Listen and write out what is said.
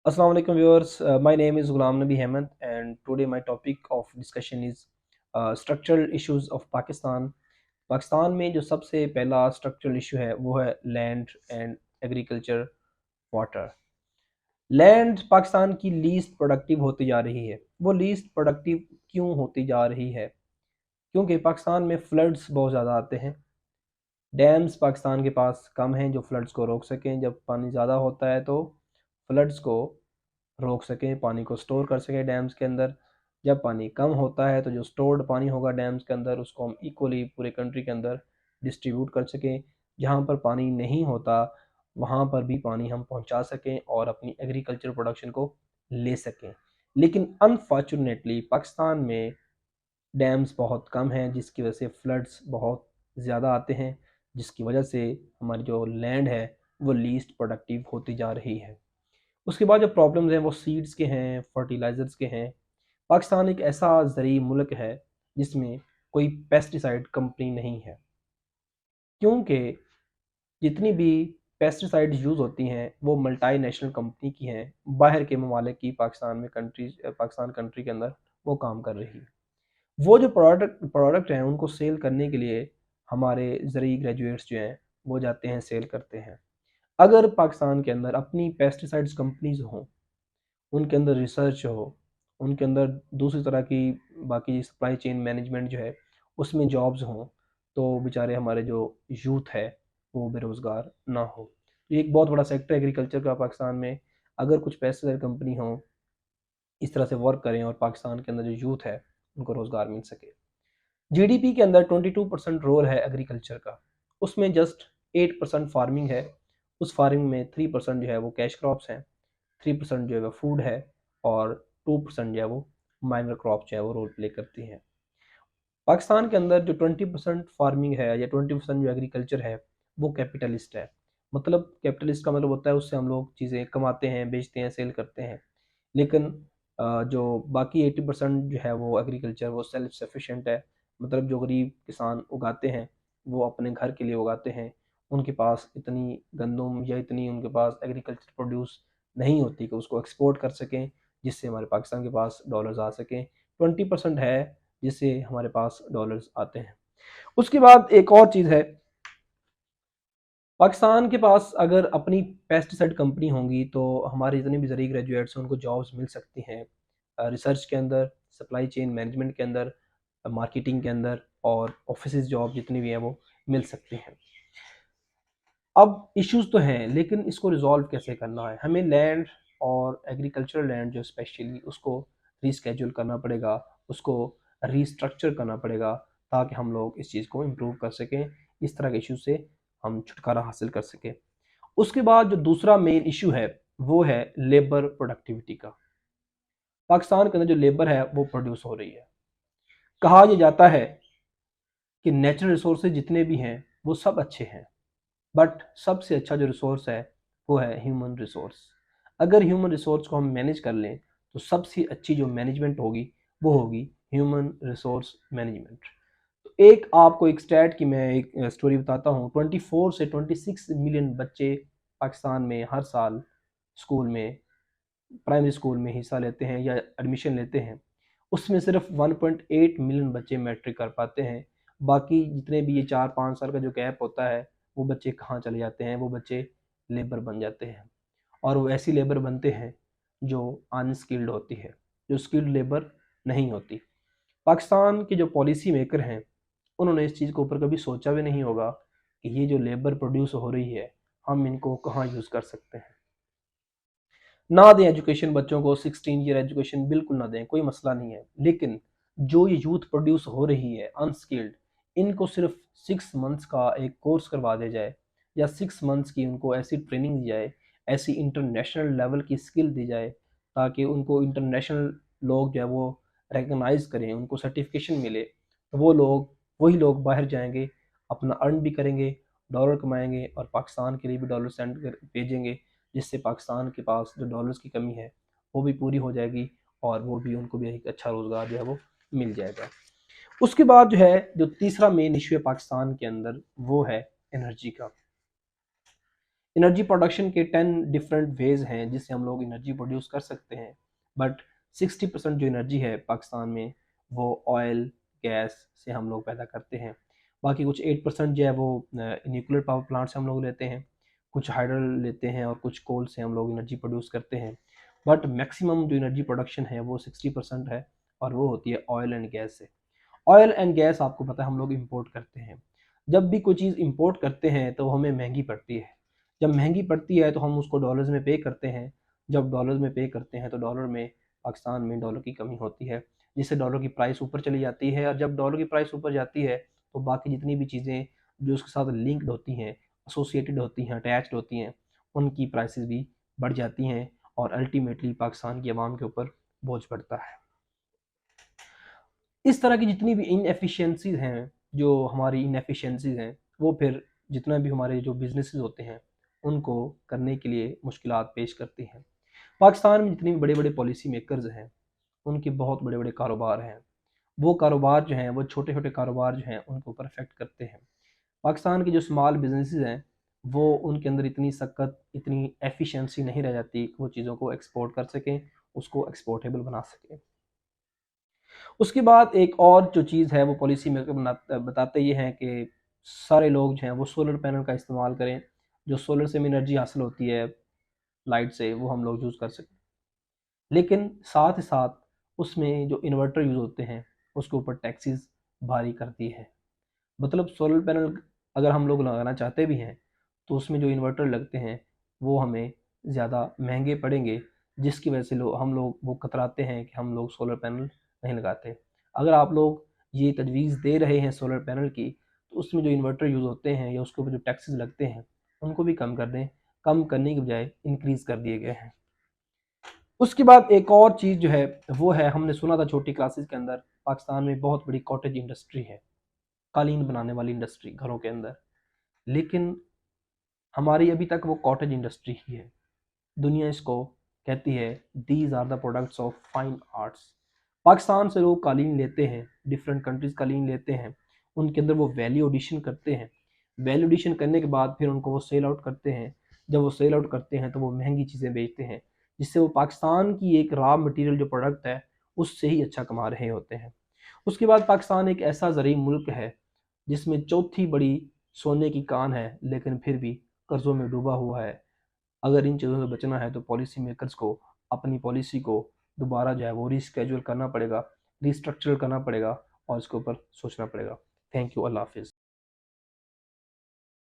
Assalamu alaikum viewers. My name is Ghulam Nabi Ahmed, and today my topic of discussion is structural issues of Pakistan. Pakistan में जो सबसे पहला structural issue है वो है land and agriculture water. Land Pakistan की least productive होती जा रही है। वो लीस्ट प्रोडक्टिव क्यों होती जा रही है? क्योंकि पाकिस्तान में फ्लड्स बहुत ज़्यादा आते हैं। डैम्स पाकिस्तान के पास कम हैं जो फ्लड्स को रोक सकें। जब पानी ज़्यादा होता है तो फ्लड्स को रोक सकें, पानी को स्टोर कर सकें डैम्स के अंदर। जब पानी कम होता है तो जो स्टोर्ड पानी होगा डैम्स के अंदर उसको हम इक्वली पूरे कंट्री के अंदर डिस्ट्रीब्यूट कर सकें। जहाँ पर पानी नहीं होता वहाँ पर भी पानी हम पहुँचा सकें और अपनी एग्रीकल्चर प्रोडक्शन को ले सकें। लेकिन अनफॉर्चुनेटली पाकिस्तान में डैम्स बहुत कम हैं, जिसकी वजह से फ्लड्स बहुत ज़्यादा आते हैं, जिसकी वजह से हमारी जो लैंड है वो लीस्ट प्रोडक्टिव होती जा रही है। उसके बाद जो प्रॉब्लम्स हैं वो सीड्स के हैं, फर्टिलाइज़र्स के हैं। पाकिस्तान एक ऐसा ज़रूरी मुल्क है जिसमें कोई पेस्टिसाइड कंपनी नहीं है, क्योंकि जितनी भी पेस्टिसाइड्स यूज़ होती हैं वो मल्टीनेशनल कंपनी की हैं, बाहर के ममालिक की पाकिस्तान कंट्री के अंदर वो काम कर रही है। वो जो प्रोडक्ट हैं उनको सेल करने के लिए हमारे ज़रूरी ग्रेजुएट्स जो हैं वो जाते हैं, सेल करते हैं। अगर पाकिस्तान के अंदर अपनी पेस्टिसाइड्स कंपनीज हों, उनके अंदर रिसर्च हो, उनके अंदर दूसरी तरह की बाकी सप्लाई चेन मैनेजमेंट जो है उसमें जॉब्स हों, तो बेचारे हमारे जो यूथ है वो बेरोज़गार ना हो। ये एक बहुत बड़ा सेक्टर है एग्रीकल्चर का पाकिस्तान में। अगर कुछ पेस्टिसाइड कंपनी हो इस तरह से वर्क करें और पाकिस्तान के अंदर जो यूथ है उनको रोज़गार मिल सके। जीडीपी के अंदर 22% रोल है एग्रीकल्चर का, उसमें जस्ट 8% फार्मिंग है। उस फार्मिंग में 3% जो है वो कैश क्रॉप्स हैं, 3% जो है वो फूड है, और 2% जो है वो माइनर क्रॉप जो है वो रोल प्ले करती हैं। पाकिस्तान के अंदर जो 20% फार्मिंग है या 20% जो एग्रीकल्चर है वो कैपिटलिस्ट है। मतलब कैपिटलिस्ट का मतलब होता है उससे हम लोग चीज़ें कमाते हैं, बेचते हैं, सेल करते हैं। लेकिन जो बाकी 80% जो है वो एग्रीकल्चर वो सेल्फ सफिशेंट है। मतलब जो गरीब किसान उगाते हैं वो अपने घर के लिए उगाते हैं। उनके पास इतनी गंदम या इतनी उनके पास एग्रीकल्चर प्रोड्यूस नहीं होती कि उसको एक्सपोर्ट कर सकें, जिससे हमारे पाकिस्तान के पास डॉलर्स आ सकें। 20% है जिससे हमारे पास डॉलर्स आते हैं। उसके बाद एक और चीज़ है, पाकिस्तान के पास अगर अपनी पेस्टिसाइड कंपनी होंगी तो हमारे जितने भी ज़रूरी ग्रेजुएट्स हैं उनको जॉब्स मिल सकती हैं, रिसर्च के अंदर, सप्लाई चेन मैनेजमेंट के अंदर, मार्केटिंग के अंदर, और ऑफिस जॉब जितनी भी हैं वो मिल सकती हैं। अब इश्यूज तो हैं लेकिन इसको रिजॉल्व कैसे करना है? हमें लैंड और एग्रीकल्चरल लैंड जो स्पेशली उसको रीस्केड्यूल करना पड़ेगा, उसको रीस्ट्रक्चर करना पड़ेगा, ताकि हम लोग इस चीज़ को इम्प्रूव कर सकें, इस तरह के इशू से हम छुटकारा हासिल कर सकें। उसके बाद जो दूसरा मेन इशू है वो है लेबर प्रोडक्टिविटी का। पाकिस्तान के अंदर जो लेबर है वो प्रोड्यूस हो रही है। कहा यह जाता है कि नेचुरल रिसोर्सेज जितने भी हैं वो सब अच्छे हैं, बट सबसे अच्छा जो रिसोर्स है वो है ह्यूमन रिसोर्स। अगर ह्यूमन रिसोर्स को हम मैनेज कर लें तो सबसे अच्छी जो मैनेजमेंट होगी वो होगी ह्यूमन रिसोर्स मैनेजमेंट। तो एक आपको एक स्टैट की मैं एक स्टोरी बताता हूँ। 24 से 26 मिलियन बच्चे पाकिस्तान में हर साल स्कूल में, प्राइमरी स्कूल में हिस्सा लेते हैं या एडमिशन लेते हैं। उसमें सिर्फ 1.8 मिलियन बच्चे मैट्रिक कर पाते हैं। बाकी जितने भी ये 4-5 साल का जो गैप होता है वो बच्चे कहाँ चले जाते हैं? वो बच्चे लेबर बन जाते हैं, और वो ऐसी लेबर बनते हैं जो अनस्किल्ड होती है, जो स्किल्ड लेबर नहीं होती। पाकिस्तान के जो पॉलिसी मेकर हैं उन्होंने इस चीज़ के ऊपर कभी सोचा भी नहीं होगा कि ये जो लेबर प्रोड्यूस हो रही है हम इनको कहाँ यूज़ कर सकते हैं। ना दें एजुकेशन बच्चों को, 16 ईयर एजुकेशन बिल्कुल ना दें, कोई मसला नहीं है। लेकिन जो ये यूथ प्रोड्यूस हो रही है अनस्किल्ड, इनको सिर्फ 6 मंथ्स का एक कोर्स करवा दिया जाए, या 6 मंथ्स की उनको ऐसी ट्रेनिंग दी जाए, ऐसी इंटरनेशनल लेवल की स्किल दी जाए, ताकि उनको इंटरनेशनल लोग जो है वो रिकगनाइज करें, उनको सर्टिफिकेशन मिले। तो वो लोग, वही लोग बाहर जाएंगे, अपना अर्न भी करेंगे, डॉलर कमाएंगे, और पाकिस्तान के लिए भी डॉलर सेंड कर भेजेंगे, जिससे पाकिस्तान के पास जो डॉलर्स की कमी है वो भी पूरी हो जाएगी, और वो भी उनको भी एक अच्छा रोज़गार जो है वो मिल जाएगा। उसके बाद जो है, जो तीसरा मेन इशू है पाकिस्तान के अंदर वो है एनर्जी का। एनर्जी प्रोडक्शन के 10 डिफरेंट वेज हैं जिससे हम लोग एनर्जी प्रोड्यूस कर सकते हैं, बट 60% जो एनर्जी है पाकिस्तान में वो ऑयल गैस से हम लोग पैदा करते हैं। बाकी कुछ 8% जो है वो न्यूक्लियर पावर प्लांट से हम लोग लेते हैं, कुछ हाइडल लेते हैं और कुछ कोल से हम लोग एनर्जी प्रोड्यूस करते हैं। बट मैक्सिमम जो एनर्जी प्रोडक्शन है वो 60% है और वो होती है ऑयल एंड गैस से। ऑयल एंड गैस आपको पता है हम लोग इंपोर्ट करते हैं। जब भी कोई चीज़ इंपोर्ट करते हैं तो हमें महंगी पड़ती है। जब महंगी पड़ती है तो हम उसको डॉलर्स में पे करते हैं। जब डॉलर्स में पे करते हैं तो डॉलर में पाकिस्तान में डॉलर की कमी होती है, जिससे डॉलर की प्राइस ऊपर चली जाती है। और जब डॉलर की प्राइस ऊपर जाती है तो बाकी जितनी भी चीज़ें जो उसके साथ लिंक्ड होती हैं, एसोसिएटेड होती हैं, अटैच्ड होती हैं, उनकी प्राइसेस भी बढ़ जाती हैं और अल्टीमेटली पाकिस्तान की आवाम के ऊपर बोझ पड़ता है। इस तरह की जितनी भी इनएफिशिएंसीज हैं, जो हमारी इनएफिशिएंसीज हैं, वो फिर जितना भी हमारे जो बिजनेसेस होते हैं उनको करने के लिए मुश्किलात पेश करती हैं। पाकिस्तान में जितनी भी बड़े बड़े पॉलिसी मेकर्स हैं उनके बहुत बड़े बड़े कारोबार हैं। वो कारोबार जो हैं वो छोटे छोटे कारोबार जो हैं उनको पर अफेक्ट करते हैं। पाकिस्तान के जो स्मॉल बिजनेसेस हैं वो उनके अंदर इतनी सख्त इतनी एफिशिएंसी नहीं रह जाती कि वो चीज़ों को एक्सपोर्ट कर सकें, उसको एक्सपोर्टेबल बना सकें। उसके बाद एक और जो चीज़ है वो पॉलिसी मेकर बताते ये हैं कि सारे लोग जो हैं वो सोलर पैनल का इस्तेमाल करें। जो सोलर से एनर्जी हासिल होती है लाइट से, वो हम लोग यूज़ कर सकें। लेकिन साथ ही साथ उसमें जो इन्वर्टर यूज़ होते हैं उसके ऊपर टैक्सेस भारी कर दी है। मतलब सोलर पैनल अगर हम लोग लगाना चाहते भी हैं तो उसमें जो इन्वर्टर लगते हैं वो हमें ज़्यादा महंगे पड़ेंगे, जिसकी वजह से हम लोग वो कतराते हैं कि हम लोग सोलर पैनल नहीं लगाते। अगर आप लोग ये तजवीज़ दे रहे हैं सोलर पैनल की, तो उसमें जो इन्वर्टर यूज़ होते हैं या उसके ऊपर जो टैक्सेस लगते हैं उनको भी कम कर दें। कम करने की बजाय इंक्रीज़ कर दिए गए हैं। उसके बाद एक और चीज़ जो है वो है, हमने सुना था छोटी क्लासेस के अंदर, पाकिस्तान में बहुत बड़ी कॉटेज इंडस्ट्री है, कालीन बनाने वाली इंडस्ट्री घरों के अंदर। लेकिन हमारी अभी तक वो कॉटेज इंडस्ट्री ही है। दुनिया इसको कहती है these are the products of fine arts. Pakistan से लोग कालीन लेते हैं, डिफरेंट कंट्रीज कालीन लेते हैं, उनके अंदर वो वैल्यू एडिशन करते हैं। वैल्यू एडिशन करने के बाद फिर उनको वो सेल आउट करते हैं। जब वो सेल आउट करते हैं तो वो महंगी चीज़ें बेचते हैं, जिससे वो पाकिस्तान की एक रॉ मटेरियल जो प्रोडक्ट है उससे ही अच्छा कमा रहे होते हैं। उसके बाद पाकिस्तान एक ऐसा ज़रीब मुल्क है जिसमें चौथी बड़ी सोने की कान है, लेकिन फिर भी कर्ज़ों में डूबा हुआ है। अगर इन चीज़ों से बचना है तो पॉलिसी मेकर्स को अपनी पॉलिसी को दोबारा जो है वो रीस्केड्यूल करना पड़ेगा, रीस्ट्रक्चर करना पड़ेगा और इसके ऊपर सोचना पड़ेगा। Thank you. अल्लाह हाफिज़।